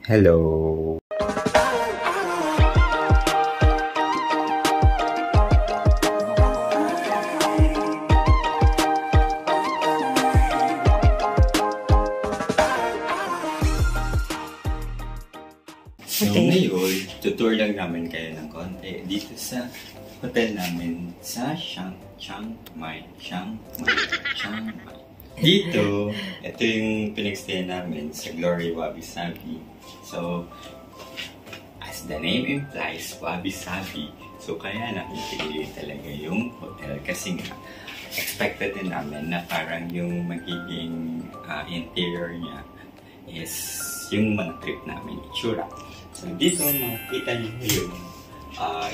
Hello! So ngayon, tutur lang namin kayo ng konti dito sa hotel namin sa Chiang Mai. Dito, ito yung pinagstay namin sa Glory Wabi Sabi. So, as the name implies, Wabi Sabi. So, kaya namin pinili talaga yung hotel kasi nga, expected din namin na parang yung magiging interior niya is yung mga trip namin itsura. So, dito makikita niyo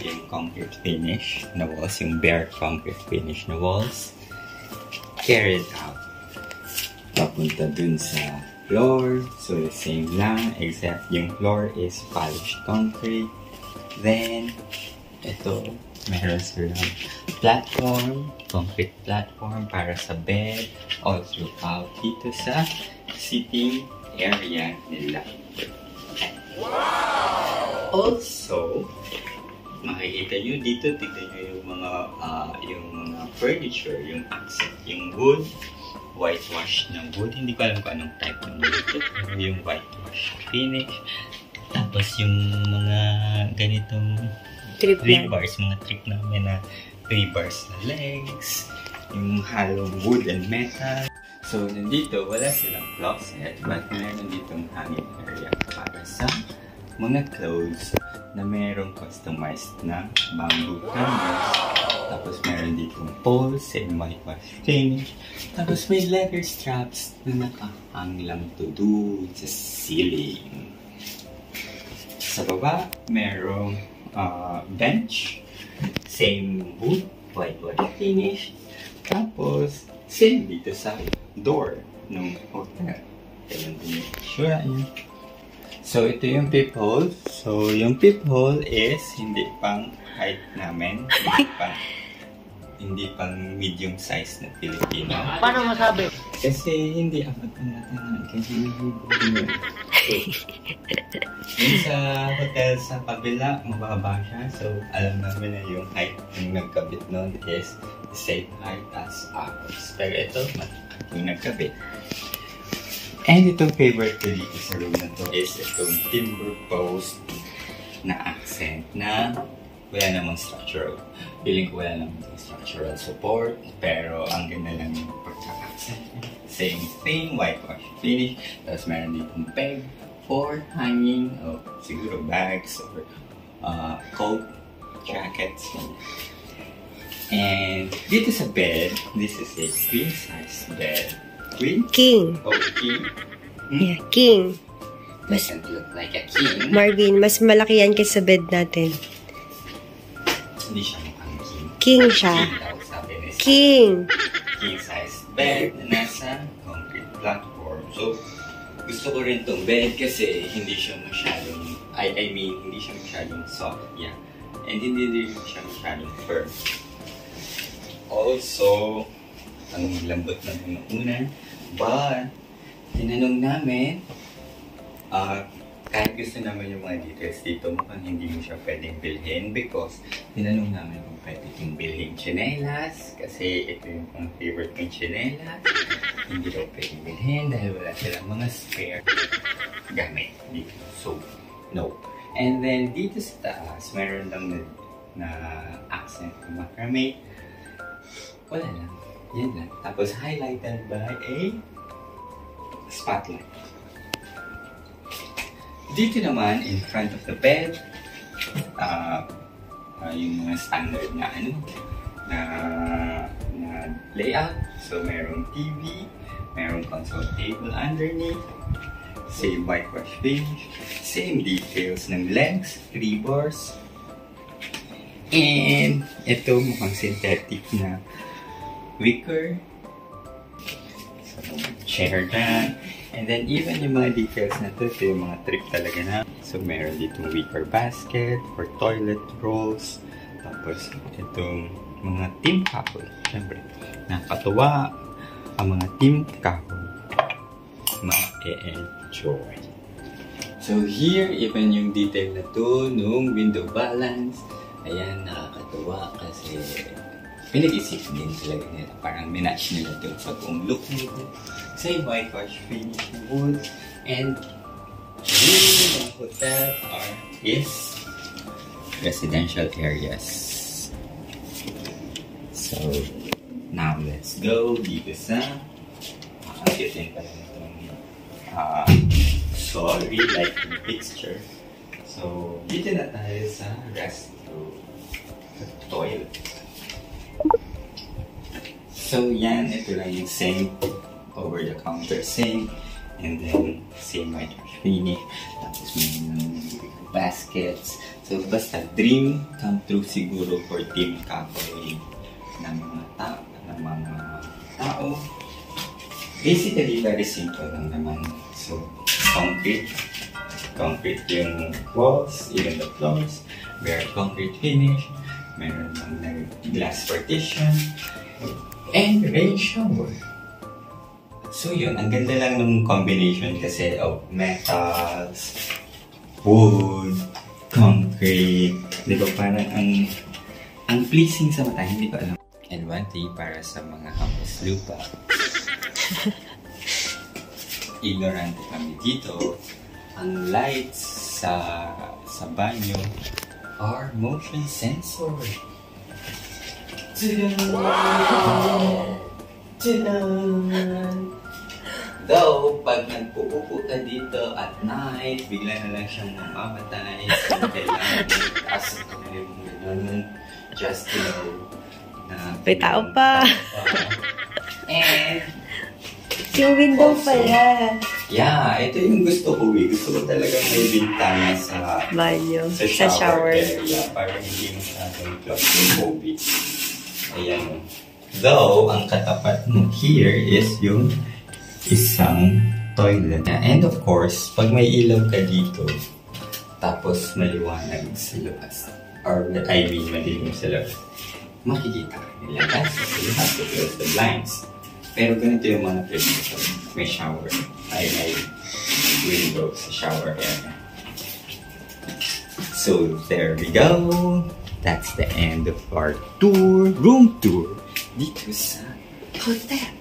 yung concrete finish na walls, yung bare concrete finish na walls carried out papunta dun sa floor. So, the same lang, except yung floor is polished concrete. Then, ito, meron silang platform, concrete platform para sa bed, all throughout dito sa sitting area nila. Also, makikita nyo dito, tignan nyo yung mga furniture, yung accent, yung wood, whitewash ng wood. Hindi ko alam kung anong type ng wood ito, pero yung whitewash finish. Tapos yung mga ganitong bars, mga trip namin na 3 bars na legs, yung hollow wood and metal. So, nandito, wala silang closet, but meron ditong hanging area para sa mga clothes na merong customized na bamboo canvas. Tapos meron ditong poles and whitewash finish. Tapos may leather straps na nakahang lang to do sa ceiling. Sa baba, merong bench. Same wood, whitewash finish. Tapos, same dito sa door ng hotel. Kailan din yung sure niya. So, ito yung peephole. So, yung peephole is hindi pang height namin. Hindi pang medium size na Filipino. Paano masabi? Kasi hindi abot ang latangan. Kasi hindi yung sa hotel sa kabila, mababa siya. So, alam namin na yung height yung nagkabit nun is the same height as ours. Pero ito, matakat yung nagkabit. And itong favorite ko dito sa room na to is itong timber post na accent na wala namang structural. Feeling ko wala namang structural support, pero ang ganda lang yung pagka-accent. Same thing, whitewash finish. Tapos meron ditong peg for hanging of siguro bags or coat, jackets. And dito sa bed, this is a queen size bed. Queen? King. Oh, king? Yeah, king. Doesn't look like a king. Marvin, mas malaki yan kaysa bed natin. Hindi siya mukhang king. King siya. King daw, sabi ni Sam. King. King size bed na nasa concrete platform. So, gusto ko rin tong bed kasi hindi siya masyadong, hindi siya masyadong soft. Yeah. And hindi rin siya masyadong firm. Also, ang lambot na mga una. But, tinanong namin, kahit gusto naman yung mga details dito, mukhang hindi mo siya pwedeng bilhin because tinanong namin kung pwede yung bilhin tsinelas kasi ito yung pang favorite kong tsinelas. Hindi daw pwedeng bilhin dahil wala silang mga spare gamit dito. So, no. And then, dito sa taas, mayroon lang na accent na macrame. Wala lang. Yan lang. Tapos highlighted by a spotlight. Dito naman, in front of the bed, yung mga standard na layout. So, merong TV, merong console table underneath, same whitewash finish, same details ng legs, 3 bars, and ito mukhang synthetic na wicker. So, chair na. And then, even yung mga details na ito yung mga trip talaga na. So, meron ditong wicker basket for toilet rolls. Tapos, itong mga team kahoy. Siyempre, nakatuwa ang mga team kahoy. Ma-enjoy. So here, even yung detail na to, nung window balance, ayan, nakakatuwa kasi pinag-isip din talaga nila. Parang minatch nila to sa buong look nito. Same whitewash finish ng wood. And here, the hotel is residential areas. So, now let's go dito sa cute pala itong sorry lighting fixture. So, dito na tayo sa toilet. So, yan. Ito lang yung sink. Over-the-counter sink. And then, same whitewash finish. Tapos, may baskets. So, basta dream come true siguro for Team Kapoy ng mga tao. Basically, very simple lang naman. So, concrete yung walls, even the floors. Very concrete finish. Meron lang glass partition. And rain shower. So yun, ang ganda lang ng combination kasi of metals, wood, concrete. Di ba parang ang pleasing sa mata, hindi ko alam. And one thing para sa mga hapos lupa. Ignorante kami dito. Ang lights sa banyo are motion sensor. Though, pag nagpuupo ka dito at night, bigla na lang siyang mamamatay. So, kailangan itaas ang kamay mo ganun. Just to know na... May tao pa. And... Yung window pala. Yeah, ito yung gusto ko eh. Gusto ko talaga may bintana sa... banyo. Sa shower area. Para hindi masyadong claustrophobic. Ayan. Though, ang katapat mo here is yung isang toilet. And of course, pag may ilaw ka dito, tapos maliwanag sa labas, or I mean, madilim sa labas, makikita ka nila. So you have to close the blinds. Pero ganito yung mga pwede. May shower. May window sa shower area. So, there we go. That's the end of our tour, room tour, dito sa hotel.